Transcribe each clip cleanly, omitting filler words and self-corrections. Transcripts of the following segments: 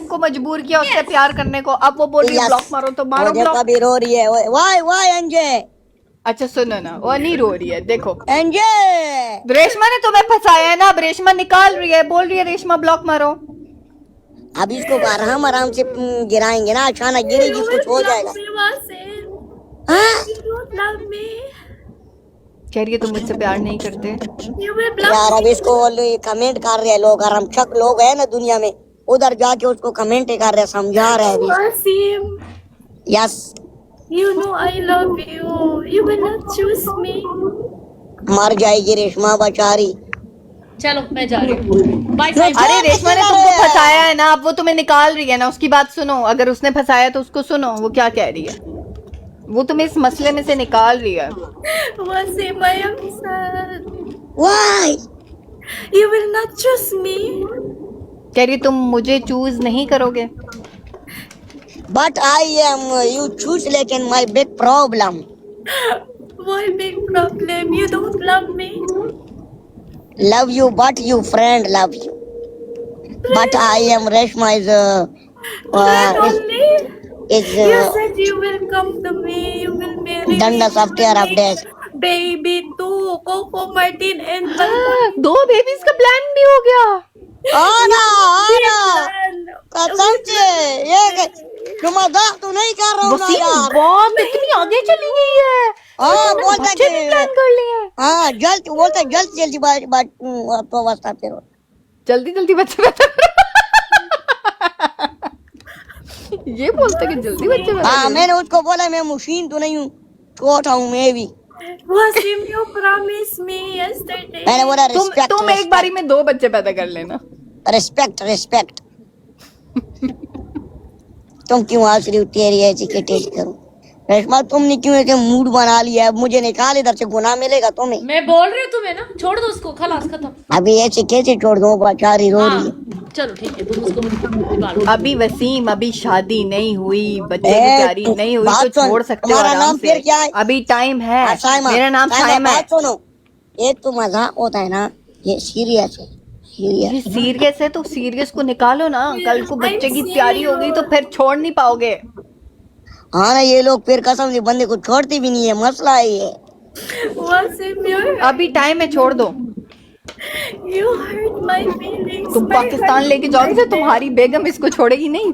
तुमको मजबूर किया उससे प्यार करने को, अब वो बोल रही है ब्लॉक मारो, तो मारो देखो ब्लॉक। अभी रो रही है। वाई एनजे। अच्छा सुनो ना, वो नहीं रो रही है, देखो एनजे रेशमा ने तुम्हें फंसाया है ना, अब रेशमा निकाल रही है, बोल रही है रेशमा ब्लॉक मारो। अब इसको आराम आराम से गिराएंगे ना, अचानक गिरेगी कुछ हो जाएगा। हाँ? कह रही है तुम मुझसे प्यार नहीं करते। यार अब इसको कमेंट कर रहे हैं लोग, और हम शक लोग हैं ना दुनिया में, उधर जाके उसको कमेंट कर रहे हैं, समझा रहे हैं अभी। Yes You know I love you. You will not choose me. मर जाएगी रेशमा बेचारी। चलो मैं जा रही हूँ, बाय बाय। अरे रेशमा ने तुमको फंसाया है ना, अब वो तुम्हें निकाल रही है ना, उसकी बात सुनो। अगर उसने फंसाया तो उसको सुनो वो क्या कह रही है, वो तुम्हें इस मसले में से निकाल रही है। Wasim, I am sad. Why? You will not choose me. कह रही तुम मुझे चूज नहीं करोगे। But I am you choose लेकिन my big problem. Why big problem? You don't love me. Love you but you friend love you. But I am Reshma is Friend only. is You said you will come to me. You will marry me. Danda software update. Baby too. Coco Martin and दो babies का plan भी हो गया। आना कसम से ये तुम मजाक तो नहीं कर रहा हूँ ना वसीम यार। बहुत इतनी आगे चली गई है। हाँ बोलते बच्चे भी प्लान कर लिए। हाँ जल्दी बात तो वास्ता फिर जल्दी जल्दी बच्चे पैदा ये बोलते कि जल्दी बच्चे पैदा हाँ करो। मैंने उसको बोला मैं मशीन तो नहीं हूँ, छोटा हूँ मैं भी। Wasim, you promised me yesterday. मैंने बोला तुम एक बारी में 2 बच्चे पैदा कर लेना। रिस्पेक्ट तुम क्यों हंस रही हो, तेरी ऐसी के टेस्ट करूं। रेशमा तुमने क्यों ऐसे मूड बना लिया है, मुझे निकाल इधर से, गुनाह मिलेगा तुम्हें। मैं बोल रही हूँ तुम्हें ना, छोड़ दो उसको, खलास खत्म। अभी ऐसे कैसे छोड़ दूं, बेचारी रो रही है। हाँ, चलो ठीक है, तुम उसको निकालो। अभी वसीम अभी शादी नहीं हुई, बच्चे की ए, तैयारी नहीं हुई बात तो सुन, छोड़ सकते हो तुम्हारा आराम नाम से। फिर क्या है? अभी टाइम है। साइमा, मेरा नाम साइमा, साइमा है। बात सुनो, एक तो मजाक होता है ना, ये सीरियस है। ये सीरियस है तो सीरियस को निकालो ना, कल को बच्चे की तैयारी हो गई तो फिर छोड़ नहीं पाओगे। हाँ ना, ये लोग फिर कसम से बंदे को छोड़ती भी नहीं है, मसला है ये। Wasim, अभी टाइम है, छोड़ दो। you hurt my feelings. तुम पाकिस्तान लेके जाओगे तो तुम्हारी बेगम इसको छोड़ेगी नहीं।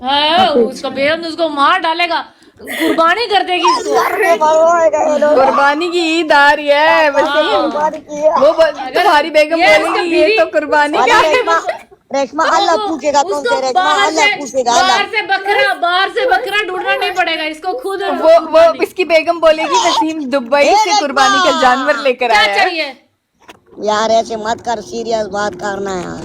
हाँ, उसका बेगम उसको मार डालेगा, कुर्बानी कर देगी इसको। कुर्बानी की ईद आ रही है वसीम, तुम्हारी बेगम ये बोलेगी ये तो कुर्बानी का है। रेशमा अल्लाह पूछेगा तुमसे, उसको रेशमा अल्लाह पूछेगा। बाहर से बकरा ढूंढना नहीं पड़ेगा इसको, खुद वो इसकी बेगम बोलेगी वसीम दुबई से कुर्बानी का जानवर लेकर क्या आया है। चाहिए यार ऐसे मत कर, सीरियस बात करना है यार।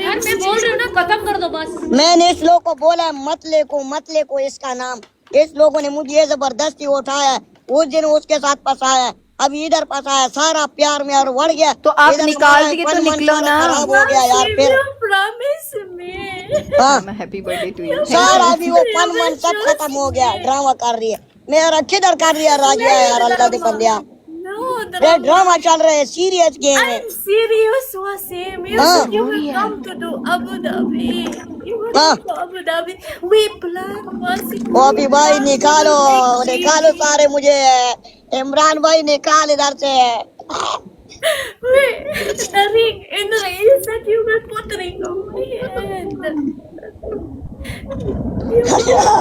यार मैं बोल रही हूँ ना, खत्म कर दो बस। मैंने इस लोग को बोला मत ले को इसका नाम, इस लोगों ने मुझे जबरदस्ती उठाया, उस दिन उसके साथ फंसाया, अभी इधर फंसाया, सारा प्यार में और बढ़ गया। तो आप इधर निकाल तुम्हारा दिए तो मन निकलो सारा ना। खराब हो गया यार फिर। You promised me. हाँ, हैप्पी बर्थडे टू यू। सारा भी वो फन मन सब खत्म हो गया, ड्रामा कर रही है। मेरा किधर कर रही है राजिया यार, अल्लाह दे बंदिया, No, ये ड्रामा चल रहे हैं, सीरियस गेम है। I'm serious, Wasim. You हाँ। said you will come to do Abu Dhabi. You will हाँ। come to Abu Dhabi. We plan, Wasim. वो अभी भाई निकालो सारे, मुझे इमरान भाई निकाल इधर से। Wait, the ring in the ring. You said you will put ring on my hand.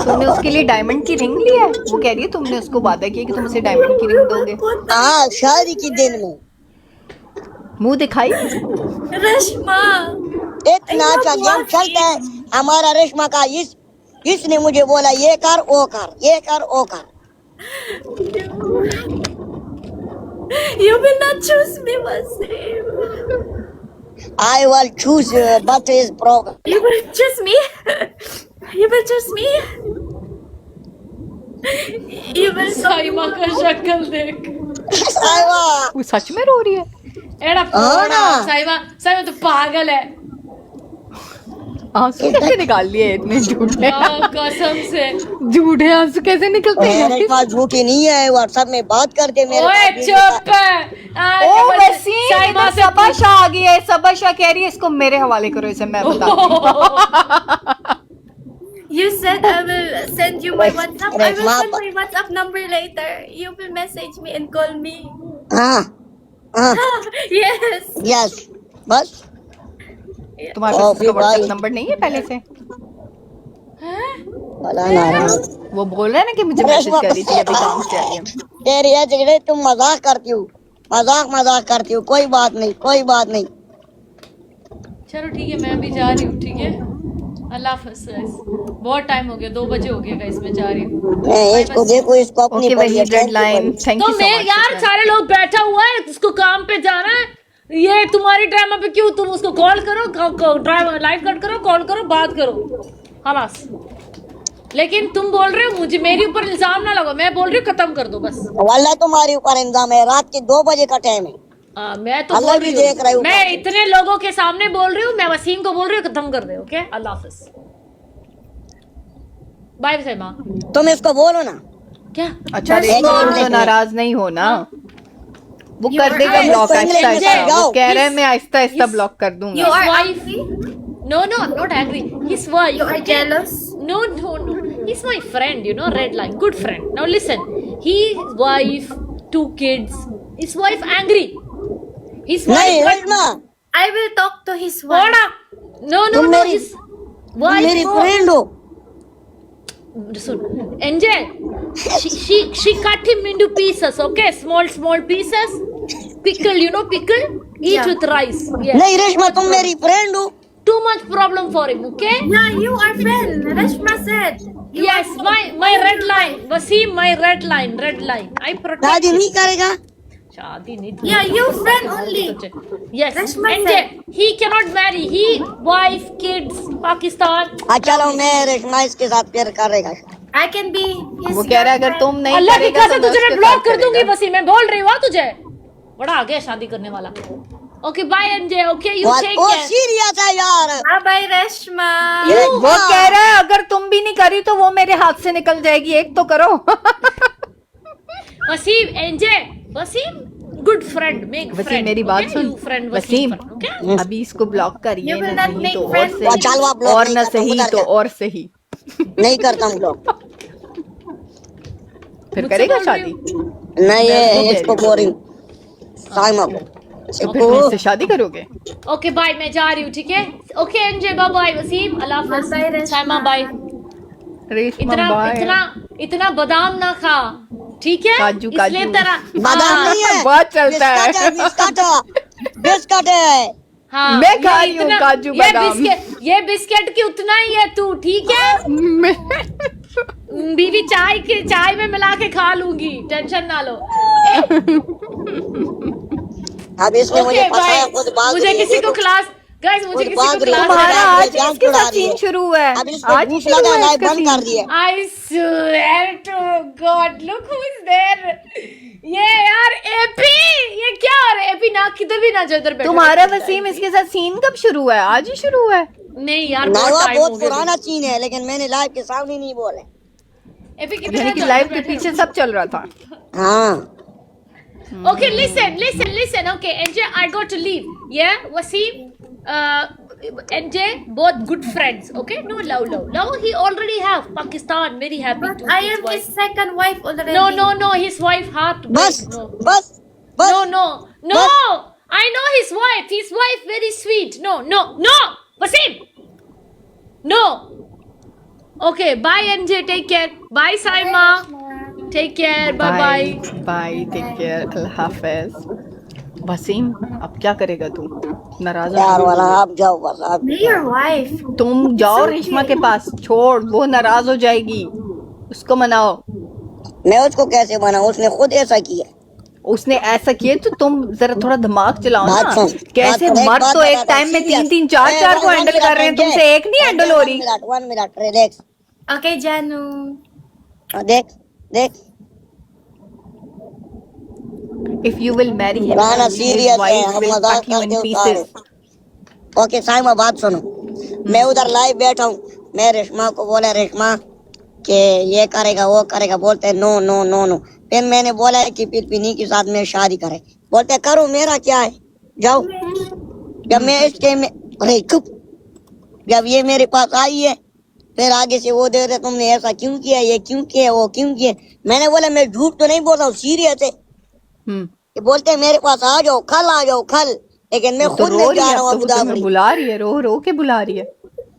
तुमने उसके लिए डायमंड की रिंग ली है? वो कह रही है तुमने उसको वादा किया कि तुम उसे डायमंड की रिंग दोगे। हाँ शादी के दिन में मुंह दिखाई। Rashma. इतना अच्छा गेम चलता है हमारा रेशमा का। इसने मुझे बोला ये कर वो कर, ये कर वो कर। You will not choose me, Wasim. I will choose but is problem. You will choose me. You will choose me. You will Saima का शक्ल देख, साइवा वो सच में रो रही है। एड़ा ना। साइमा तो पागल है। आंसू कैसे निकाल लिए इतने झूठे? कसम से झूठे आंसू कैसे निकलते हैं? रेशमा झूठी नहीं है, व्हाट्सएप में बात करते मेरे ओए साथ भी। चुप। ओ वसीम, तो सबा शाह आ गई है। सबा शाह कह रही है इसको मेरे हवाले करो, इसे मैं बताती हूँ। my Yes. WhatsApp. I Yes, will ma- send my WhatsApp number later. You will message me and call me. हाँ हाँ Yes. यस बस तुम्हारे पास फिर उसका व्हाट्सएप भाई नंबर नहीं है पहले से? भला नाराज वो बोल रहा है ना कि मुझे मैसेज कर रही थी अभी काम से आई है। तेरी है जिगरे तुम मजाक करती हो मजाक करती हो कोई बात नहीं चलो ठीक है, मैं भी जा रही हूँ, ठीक है, अल्लाह हाफ़िज़ guys। बहुत टाइम हो गया, 2 बजे हो गया गाइस, मैं जा रही हूँ। मैं इसको देखो इसको अपनी ओके पड़ी है वही डेडलाइन, थैंक तो यू सो मैं मच। यार सारे लोग बैठा हुआ है, उसको काम पे जाना है, ये तुम्हारी ड्रामा पे क्यों? तुम उसको कॉल करो, ड्राइव लाइव कट करो, कॉल करो, बात करो, खलास। लेकिन तुम बोल रहे हो मुझे, मेरे ऊपर इल्जाम ना लगाओ, मैं बोल रही हूँ खत्म कर दो बस। वल्लाह तुम्हारे ऊपर इंतजाम है रात के 2 बजे का टाइम है मैं तो अल्लाह बोल भी रही देख रहा है हूँ, ऊपर मैं से। इतने लोगों के सामने बोल रही हूँ, मैं वसीम को बोल रही हूँ खत्म कर दे, ओके, अल्लाह हाफिज, बाय सैमा। तुम इसको बोलो ना क्या? अच्छा एक रेशमा मिनट, तुम तो एक नाराज नहीं हो ना? वो You कर are देगा right. ब्लॉक इसको आहिस्ता इंग्लिश में आहिस्ता, समझाओ। वो कह रहा है मैं आहिस्ता आहिस्ता Yes. ब्लॉक कर You दूंगा। are wife. angry? No, I'm not angry. His wife. You are jealous? No. He's my friend, you know, red line, good friend. Now listen, his wife, 2 kids. His wife angry. His नहीं wife. Reshma I will talk to his wife. Hold up. No. तुम मेरी- His तुम wife. मेरी friend हो Listen, NJ, she cut him into pieces, okay? Small pieces. Pickle, you know, pickle? Eat Yeah. with rice. Yes. नहीं रेशमा तुम मेरी friend हो Too much problem for him, okay? Yeah, you are friend. Rashma said. You Yes, are my red line. Wasim, my red line. I protect शादी him. नहीं करेगा शादी नहीं Yeah, you friend only. Yes, Rashma NJ, said. he cannot marry. He, wife, kids, Pakistan. चलो मैं रेशमा इसके साथ प्यार करेगा I can be his वो कह रहा है अगर girlfriend. तुम नहीं अल्लाह की करेगा कसम तो तुझे मैं उसके ब्लॉक साथ कर दूंगी करेगा। वसीम, मैं बोल रही हूँ तुझे। बड़ा आ गया शादी करने वाला। Okay, bye NJ. Okay, you take वो care. सीरियस है यार Bye bye Rashma. वो कह रहा है अगर तुम भी नहीं करी तो वो मेरे हाथ से निकल जाएगी, एक तो करो। Wasim, NJ, Wasim, good friend, make Wasim friend. मेरी बात okay? Soon, You friend, Wasim friend, okay? अभी इसको ब्लॉक करिए You will ना not सही make तो और friends with चल वो सही block और नहीं ना करता, सही उधर तो जा। और सही, नहीं करता हूँ लोग फिर मुझसे करेगा बोल रही शादी? नहीं मैं ये वो कह इसको रही बोल रही हूँ साइमा को तो फिर तुम इससे शादी करोगे? ओके बाय, मैं जा रही हूँ, ठीक है? Okay enjoy, bye bye Wasim, Allah Bye, हाफिज, Reshma. साइमा बाय। रेशमा इतना बाय। इतना बादाम ना खा, ठीक है? काजू, इसलिए काजू। तेरा बादाम हाँ, नहीं है बहुत चलता है। बिस्किट है हाँ, मैं ये खा रही हूँ इतना- काजू ये बादाम। ये बिस्किट की उतना ही है तू, ठीक है? बीवी चाय में मिला के खा लूंगी, टेंशन ना लो। अब इसने मुझे ओके फंसाया बाय, खुद भाग मुझे रही है, किसी को देखो। क्लास गाइस, मुझे खुद किसी भाग को रही है, क्लास तुम्हारा जान आज जान इसके छुड़ा साथ रही है। सीन शुरू हुआ है, अब इसको आज ही भूख शुरू लगा हुआ है है इसका बंद कर सीन। दिया I swear to God, look who is there. ये यार एपी, ये क्या हो रहा है? एपी ना किधर भी ना जाओ, इधर बैठो। तुम्हारा वसीम इसके साथ सीन कब शुरू हुआ है? आज ही शुरू हुआ है? नहीं यार, ना बहुत वो टाइम हो बहुत गया। पुराना सीन है लेकिन मैंने लाइव के सामने नहीं बोले एपी किधर यानी कि है? लाइव के पीछे सब चल रहा था। हाँ Okay, listen. Okay, NJ, I got to leave. Yeah, Wasim, NJ, both good friends. Okay, no love. Now he already have Pakistan. Very happy. But to I his am wife. his second wife already. No. His wife heart. बस No. बस बस No. I know his wife. His wife very sweet. No. Wasim. No. Okay. Bye, NJ. Take care. Bye, Saima. Take care. Bye. Bye, take care, Allah हाफिज। वसीम अब क्या करेगा तू? नाराज यार हो वाला आप जाओ बस आप Be your wife. तुम जाओ रेशमा के पास, छोड़, वो नाराज हो जाएगी, उसको मनाओ। मैं उसको कैसे बनाऊं उसने खुद ऐसा किया उसने ऐसा किया तो तुम जरा थोड़ा दिमाग चलाओ ना। बात सुन, कैसे बात सुन, मर्द बात तो एक बताता टाइम हूं, में serious। 3 4 को हैंडल कर रहे हैं, तुमसे एक नहीं हैंडल हो रही। 1 मिनट रिलैक्स Okay, Janu. देख If you will marry him, गाना his सीरियस है wife हम will मजाक cut you in करते हो pieces. ओके साइमा बात सुनो मैं उधर लाइव बैठा हूँ मैं रेशमा को बोला रेशमा कि ये करेगा वो करेगा बोलते हैं नो फिर मैंने बोला है कि पिनी के साथ में शादी करे बोलते करो मेरा क्या है जाओ जब मैं इसके में अरे चुप जब ये मेरे पास आई है फिर आगे से वो दे रहे तुमने ऐसा क्यों किया, ये क्यों किया, वो क्यों किया। मैंने बोला मैं झूठ तो नहीं बोल रहा हूँ, सीरियस है। हम्म। ये बोलते हैं मेरे पास आ जाओ कल, आ जाओ कल, लेकिन मैं वो तो खुद रो नहीं रही जा है, रहा हूँ अब तो अबू वो तुम्हें धाबी। बुला रही है, रो रो के बुला रही है।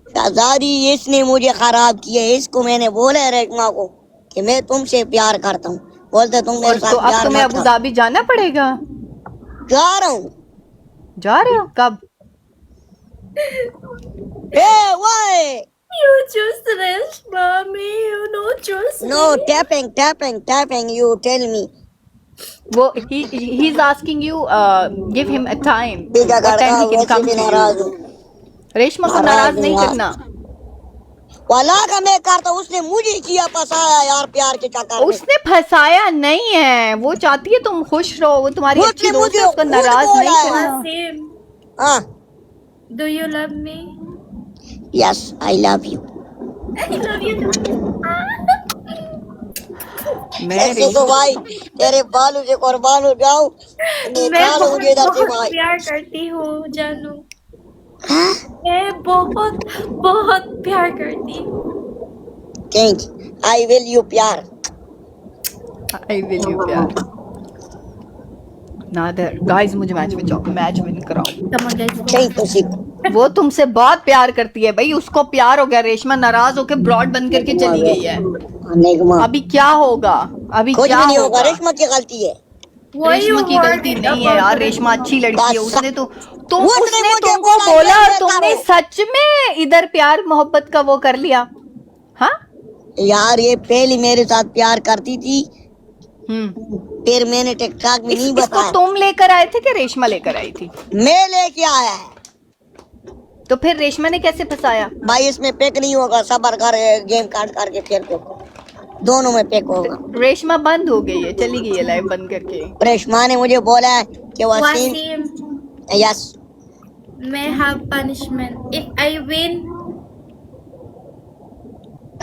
शहजादी इसने मुझे खराब किया, इसको मैंने बोला है रेशमा को कि मैं तुमसे प्यार करता हूँ, बोलते तुम मेरे और तो साथ अब प्यार तुम्हें मत अबू करो। धाबी जाना पड़ेगा। जा रहा हूँ। जा रहे हो कब? Why? You choose Reshma, me, you don't choose No, me. tapping, you tell me. वो he's asking you give him a time, बीजा what time का he can वैसे come भी to नाराज you। हूँ, रेशमा को नाराज नाराज हूँ नहीं यार। करना। वाला का मैं करता, उसने मुझे किया फंसाया यार प्यार के चक्कर में। उसने फंसाया नहीं है, वो चाहती है तुम खुश रहो, वो तुम्हारी अच्छी उसने दोस्त है, मुझे उसको खुद नाराज बोला नहीं है। करना। Wasim, हाँ, do you love me? yes, I love you. I love you too. मैं ऐसे तो भाई तेरे बालू से कुर्बान हो जाऊं, मैं निकालो मुझे बहुत इधर से बहुत भाई। प्यार करती हूँ जानू, हाँ? मैं बहुत बहुत प्यार करती हूँ। Thank you. I will you प्यार। आई विल यू प्यार। नादर गाइस मुझे मैच विन कराओ। Come on guys, Thank you सीखो। वो तुमसे बहुत प्यार करती है भाई, उसको प्यार हो गया। रेशमा नाराज होकर ब्रॉड बन करके चली गई है। निगमा अभी क्या होगा, अभी कुछ क्या भी नहीं होगा, होगा? रेशमा की गलती है। why you रेशमा की गलती worried नहीं है about यार, the रेशमा अच्छी लड़की है। बस उसने उसने मुझे तुमको बोला बोला ये और मैं तुमने करूं। सच में इधर प्यार मोहब्बत का वो कर लिया। हाँ यार ये पहले मेरे साथ प्यार करती थी, फिर मैंने टिकटॉक में नहीं इसको बताया, तुम लेकर आए थे कि रेशमा लेकर आई थी? मैं लेके आया है। तो फिर रेशमा ने कैसे फंसाया? भाई इसमें पैक नहीं होगा, सबर कर गेम काट करके फिर देखो, दोनों में पैक होगा। रेशमा बंद हो गई है, चली गई है लाइव बंद करके। रेशमा ने मुझे बोला है कि Wasim, Wasim, yes may have punishment if I win.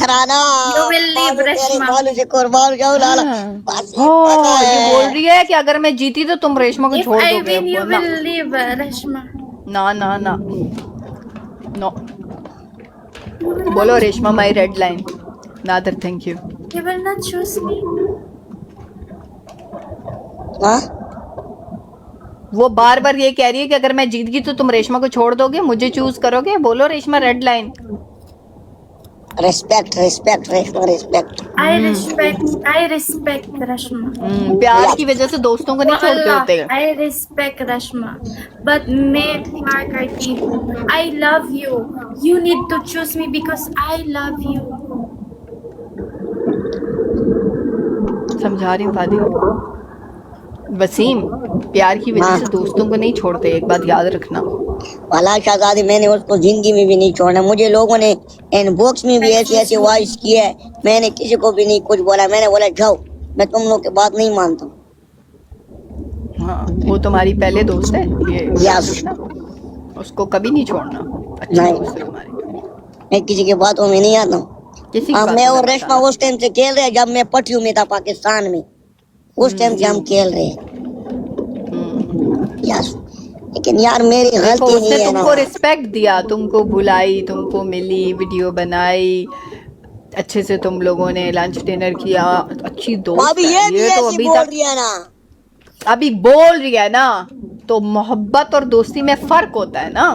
Rana You will leave बालू तेरे रेशमा। बालू से कुर्बान जाऊं लाला। हाँ। वसीम पता ये है। बोल रही है कि अगर मैं जीती तो तुम रेशमा को If छोड़ I दोगे। win, you अब ना will leave Reshma. ना ना ना नो, बोलो रेशमा माई रेड लाइन। नादर thank you. You will not choose me. हाँ? वो बार बार ये कह रही है कि अगर मैं जीत गई तो तुम रेशमा को छोड़ दोगे, मुझे चूज करोगे। बोलो Reshma red line. Respect respect Reshma respect. I respect Reshma. प्यार की वजह से दोस्तों को नहीं छोड़ते Allah, होते। I respect Reshma, but मैं प्यार करती हूँ। I love you. You need to choose me because I love you. समझा रही हूँ फादी। वसीम प्यार की वजह से दोस्तों को नहीं छोड़ते, एक बात याद रखना। वाला शहजादी मैंने उसको जिंदगी में भी नहीं छोड़ना। मुझे लोगों ने इनबॉक्स में भी ऐसी ऐसी वॉइस की है, मैंने किसी को भी नहीं कुछ बोला। मैंने बोला जाओ, मैं तुम लोग की बात नहीं मानता हूँ। हाँ वो तुम्हारी पहले दोस्त है, ये Yes. उसको कभी नहीं छोड़ना। अच्छी नहीं। दोस्त है तुम्हारी। मैं किसी की बातों में नहीं आता हूँ। किसी की हाँ, बात मैं में और मत रेशमा आना। उस टाइम से खेल रहे हैं जब मैं पटियों में था पाकिस्तान में, उस टाइम से हम खेल रहे हैं। यस, लेकिन यार मेरी देखो गलती उसने नहीं है ना। तुमको रिस्पेक्ट दिया, तुमको बुलाई, तुमको मिली, वीडियो बनाई, अच्छे से तुम लोगों ने लंच डिनर किया। अच्छी दोस्त अभी है ये भी ये तो। ऐसी अभी बोल तक रही है ना। अभी बोल रही है ना, तो मोहब्बत और दोस्ती में फर्क होता है ना।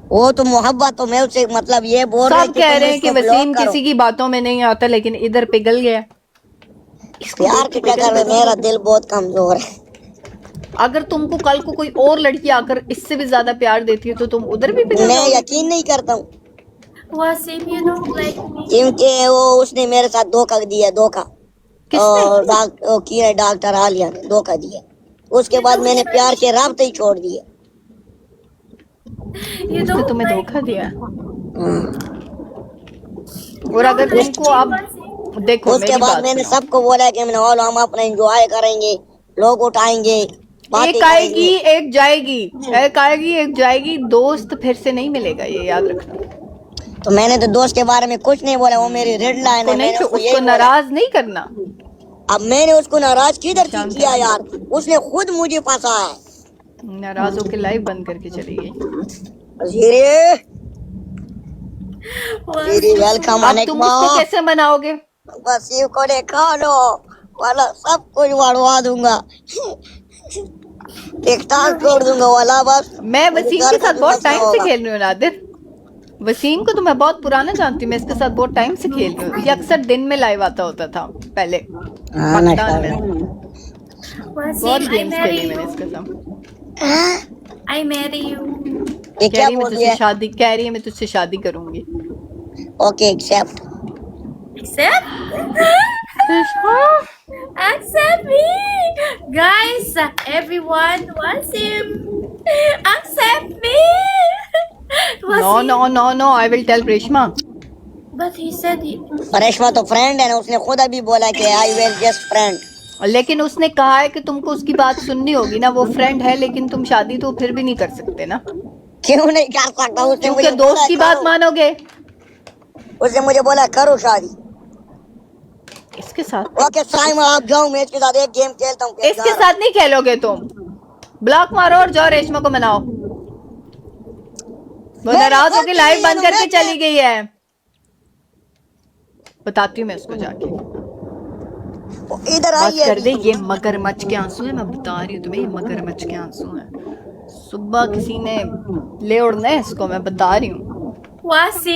वो तो मोहब्बत, तो मैं उससे मतलब ये बोल रही सब कह रहे हैं कि वसीम किसी की बातों में नहीं आता, लेकिन इधर पिघल गया। प्यार के चक्कर में मेरा दिल बहुत कमजोर है। अगर तुमको कल को कोई और लड़की आकर इससे भी ज्यादा प्यार देती है तो तुम उधर भी पिघल मैं जाओगे। यकीन नहीं करता हूँ, Wasim, you don't like me. क्योंकि वो उसने मेरे साथ धोखा दिया, धोखा। किसने? और डॉक्टर आलिया ने धोखा दिया। उसके बाद मैंने प्यार के रास्ते ही छोड़ दिए। You उसने don't तुम्हें like धोखा दिया। हाँ। और अगर तुमको अब देखो उसके मेरी बाद बात मैंने सुनो। सबको बोला कि हम अपना एंजॉय करेंगे, लोग उठाएंगे, बातें एक आएगी करेंगे। एक जाएगी, एक आएगी एक जाएगी, दोस्त फिर से नहीं मिलेगा, ये याद रखना। तो मैंने तो दोस्त के बारे में कुछ नहीं बोला, वो मेरी रेड लाइन उसको है। नहीं, मैंने उसको उसको यही बोला। नाराज नहीं करना। अब मैंने उसको नाराज किधर से शांत किया रहना। यार, उसने खुद मुझे फंसा है। नाराज होकर लाइव बंद करके चली गई। वजीरे दीदी वेलकम अब तुम उसको कैसे मनाओगे? वसीम को देखा लो, वाला सब कुछ बढ़वा दूंगा, टिकटॉक छोड़ दूंगा वाला बस। मैं वसीम के साथ बहुत टाइम से होगा। खेल रही हूँ नादिर। वसीम को तो मैं बहुत पुराना जानती हूँ, मैं इसके साथ बहुत टाइम से खेल रही हूँ। ये अक्सर दिन में लाइव आता होता था पहले हाँ ना पाकिस्तान में। बहुत Wasim, I गेम्स marry खेली मैंने you. इसके साथ। I marry you. ये कह क्या रही है मैं बोल तुझसे दिया? शादी, कह रही है मैं तुझसे शादी करूंगी। Okay accept. Accept? Accept me! Guys, everyone, Wasim! Accept me! No Wasim, no no no, I will tell Reshma. but he said he, Reshma तो फ्रेंड है ना, उसने खुद अभी बोला कि आई विल जस्ट फ्रेंड। लेकिन उसने कहा है कि तुमको उसकी बात सुननी होगी ना। वो फ्रेंड है लेकिन तुम शादी तो फिर भी नहीं कर सकते ना, क्यों नहीं कर सकता? उसने क्योंकि मुझे दोस्त बोला की बात करो। मानोगे। उसने मुझे बोला करो शादी। इसके साथ, ओके साइमा आप जाओ, मैं इसके साथ एक गेम खेलता हूँ। इसके साथ नहीं खेलोगे तुम। ब्लॉक मारो और जाओ रेशमा को मनाओ। वो नाराज होकर लाइव बंद करके चली गई है। बताती हूँ मैं उसको जाके। इधर बस आइए कर दे। अभी। ये मगरमच्छ के आंसू है, मैं बता रही हूँ तुम्हें, ये मगरमच्छ के आंसू हैं। सुबह किसी ने ले उड़ना है इसको, मैं बता रही हूँ। Wasim.